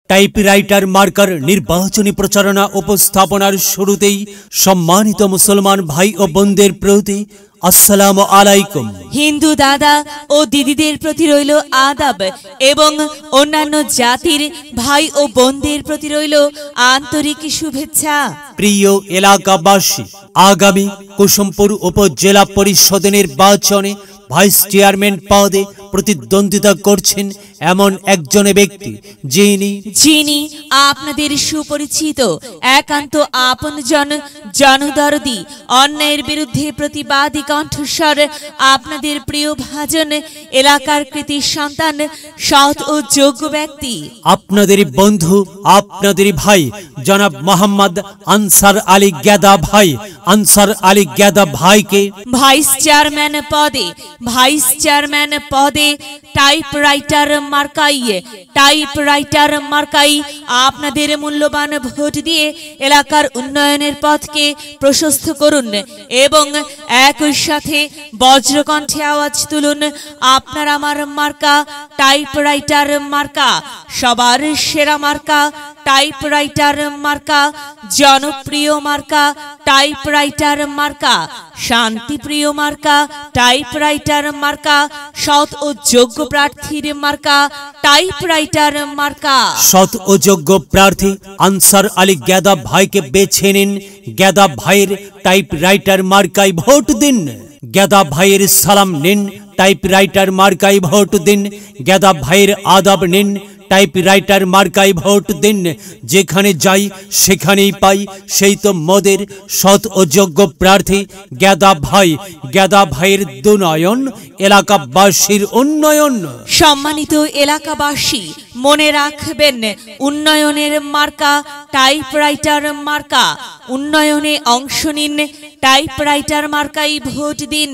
Typewriter marker নির্বাচনী প্রচারণা উপস্থাপনার শুরুতেই সম্মানিত মুসলমান ভাই ও বোনদের প্রতি আসসালামু আলাইকুম। হিন্দু দাদা ও দিদিদের প্রতি রইল আদাব এবং অন্যান্য জাতির ভাই ও বোনদের প্রতি রইল আন্তরিক শুভেচ্ছা। প্রিয় এলাকাবাসী, আগামী কুসুমপুর উপজেলা পরিষদ নির্বাচনে ভাইস চেয়ারম্যান পদে প্রতিদ্বন্দ্বিতা করছেন এমন একজন ব্যক্তি যিনি আপনাদের সুপরিচিত একান্ত আপনজন, জনদরদি, অন্যায়ের বিরুদ্ধে প্রতিবাদী কণ্ঠস্বর, আপনাদের প্রিয় ভাজন, এলাকার কৃতি সন্তান, সৎ ও যোগ্য ব্যক্তি, আপনাদের বন্ধু, আপনাদের ভাই জনাব মোহাম্মদ আনসার আলী গেদা ভাই। আনসার আলী গেদা ভাইকে ভাইস চেয়ারম্যান পদে টাইপরাইটার মার্কাই আপনাদের মূল্যবান ভোট দিয়ে এলাকার উন্নয়নের পথকে প্রশস্ত করুন এবং একই সাথে বজ্রকণ্ঠে আওয়াজ তুলুন, আপনার আমার মার্কা টাইপরাইটার মার্কা, সবার সেরা মার্কা টাইপরাইটার মার্কা, জনপ্রিয় মার্কা টাইপরাইটার মার্কা, শান্তিপ্রিয় মার্কা টাইপরাইটার মার্কা, সৎ ও যোগ্য প্রার্থীর মার্কা টাইপরাইটার মার্কা। সৎ ও যোগ্য প্রার্থী আনসার আলী গেদা ভাইকে বেছে নিন। গেদা ভাইয়ের টাইপরাইটার মার্কায় ভোট দিন। গেদা ভাইয়ের সালাম নিন, টাইপরাইটার মার্কায় ভোট দিন। গেদা ভাইয়ের আদাব নিন, টাইপরাইটার মার্কায় ভোট দিন। যেখানে যাই সেখানেই পাই সেই তো মোদের সৎ ও যোগ্য প্রার্থী গেদা ভাই। গেদা ভাইয়ের দুনয়ন, এলাকাবাসীর উন্নয়ন। সম্মানিত এলাকাবাসী, মনে রাখবেন, উন্নয়নের মার্কা টাইপরাইটার মার্কা। উন্নয়নে অংশ নিন, টাইপরাইটার মার্কাই ভোট দিন।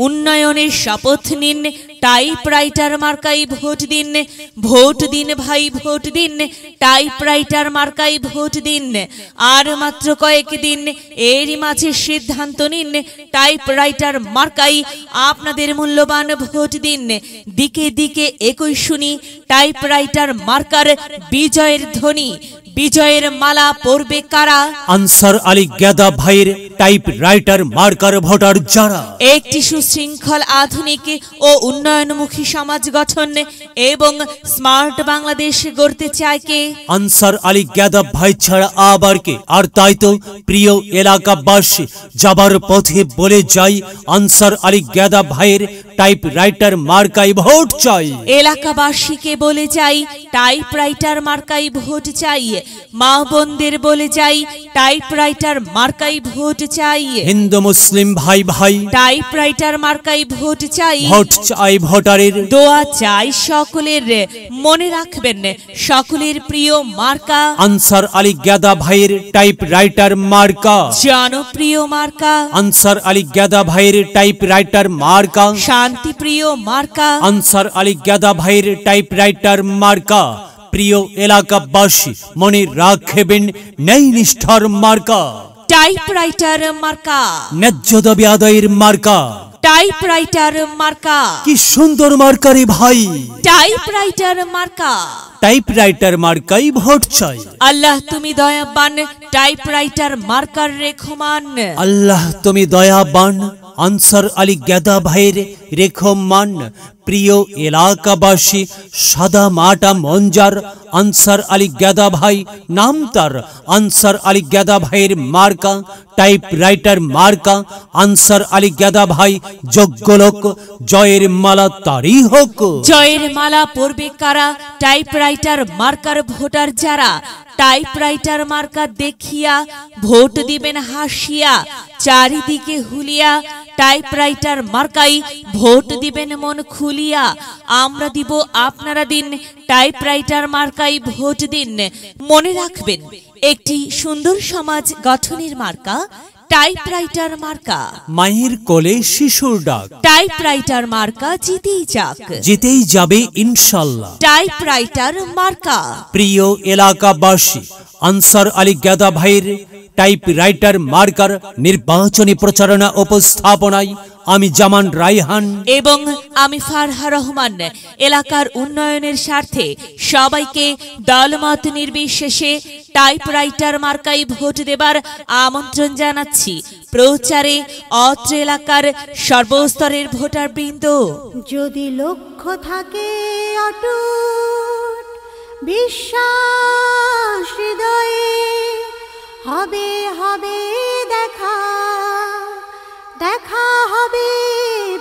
উন্নয়নের শপথ নিন, টাইপরাইটার মার্কাই ভোট দিন। ভোট দিন ভাই, ভোট দিন, টাইপরাইটার মার্কাই ভোট দিন। আর মাত্র কয়েক দিন, এরই মাঝে সিদ্ধান্ত নিন, টাইপরাইটার মার্কাই আপনাদের মূল্যবান ভোট দিন। দিকে দিকে একই শুনি টাইপরাইটার মার্কার বিজয়ের ধ্বনি। বিজয়ের মালা পরবে কারা? আনসার আলী গেদা ভাইয়ের টাইপরাইটার মার্কার ভোটার যারা একটি সুশৃঙ্খল, আধুনিক ও উন্নয়নমুখী সমাজ গঠন এবং স্মার্ট বাংলাদেশ গড়তে চায় কে? আনসার আলী গেদা ভাই ছাড়া আবার কে? আর তাই তো প্রিয় এলাকাবাসী, যাবার পথে বলে যাই, আনসার আলী গেদা ভাইয়ের টাইপরাইটার মার্কায় ভোট চাই। এলাকাবাসীকে বলে যাই, টাইপরাইটার মার্কায় ভোট চাই। মা বোনদের বলে যাই, টাইপরাইটার মার্কায় ভোট চাই। হিন্দু মুসলিম ভাই ভাই, টাইপরাইটার মার্কায় ভোট চাই। ভোট চাই ভোটারের, দোয়া চাই সকলের। মনে রাখবেন, সকলের প্রিয় মার্কা আনসার আলী গেদা ভাইয়ের টাইপরাইটার মার্কা, জনপ্রিয় মার্কা আনসার আলী গেদা ভাইয়ের টাইপরাইটার মার্কা, শান্তিপ্রিয় মার্কা আনসার আলী গেদা ভাইয়ের টাইপরাইটার মার্কা। প্রিয় এলাকাবাসী, মনে রাখবেন, ন্যায় নিষ্ঠার মার্কা টাইপরাইটার মার্কা, ন্যায্য দাবি আদায়ের মার্কা টাইপরাইটার মার্কা। কি সুন্দর মার্কা রে ভাই! টাইপরাইটার মার্কা, টাইপরাইটার মার্কাই ভোট চাই। আল্লাহ তুমি দয়াবান, টাইপরাইটার মার্কার রেখমান। আল্লাহ তুমি দয়াবান, আনসার আলী গেদা ভাইয়ের রেখমান। প্রিয় এলাকাবাসী, সাদা মাটা মঞ্জার আনসার আলী গেদা ভাই নাম তার। আনসার আলী গেদা ভাইয়ের মার্কা টাইপরাইটার মার্কা। আনসার আলী গেদা ভাই যোগ্য লোক, জয়ের মালা তারই হোক। জয়ের মালা পরবে কারা? টাইপরাইটার মার্কার ভোটার যারা। টাইপরাইটার মার্কা দেখিয়া ভোট দিবেন হাসিয়া, চারিদিকে হুলিয়া টাইপরাইটার মার্কাই ভোট দিবেন মন খুলিয়া। আমরা দিব, আপনারা দিন, টাইপরাইটার মার্কাই ভোট দিন। মনে রাখবেন, একটি সুন্দর সমাজ গঠনের মার্কা টাইপরাইটার মার্কা। মায়ের কোলে শিশুর ডাক, টাইপরাইটার মার্কা জিতেই যাক, জিতেই যাবে ইনশাল্লাহ। টাইপরাইটার মার্কা। প্রিয় এলাকাবাসী, আনসার আলী গেদা ভাইয়ের টাইপরাইটার মার্কার নির্বাচনী প্রচারণা উপস্থাপনায় আমি জামান রায়হান এবং আমি ফারহা রহমান এলাকার উন্নয়নের স্বার্থে সবাইকে দলমত নির্বিশেষে টাইপরাইটার মার্কায় ভোট দেবার আমন্ত্রণ জানাচ্ছি। প্রচারে অত্র এলাকার সর্বস্তরের ভোটারবৃন্দ। যদি লক্ষ্য থাকে অটুট বিশ্বাস হৃদয়ে, হবে হবে দেখা, দেখা হবে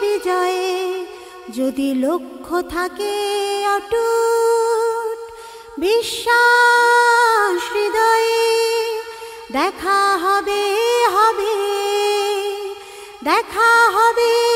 বিজয়ে। যদি লক্ষ্য থাকে অটুট বিশ্বাস হৃদয়ে, দেখা হবে হবে, দেখা হবে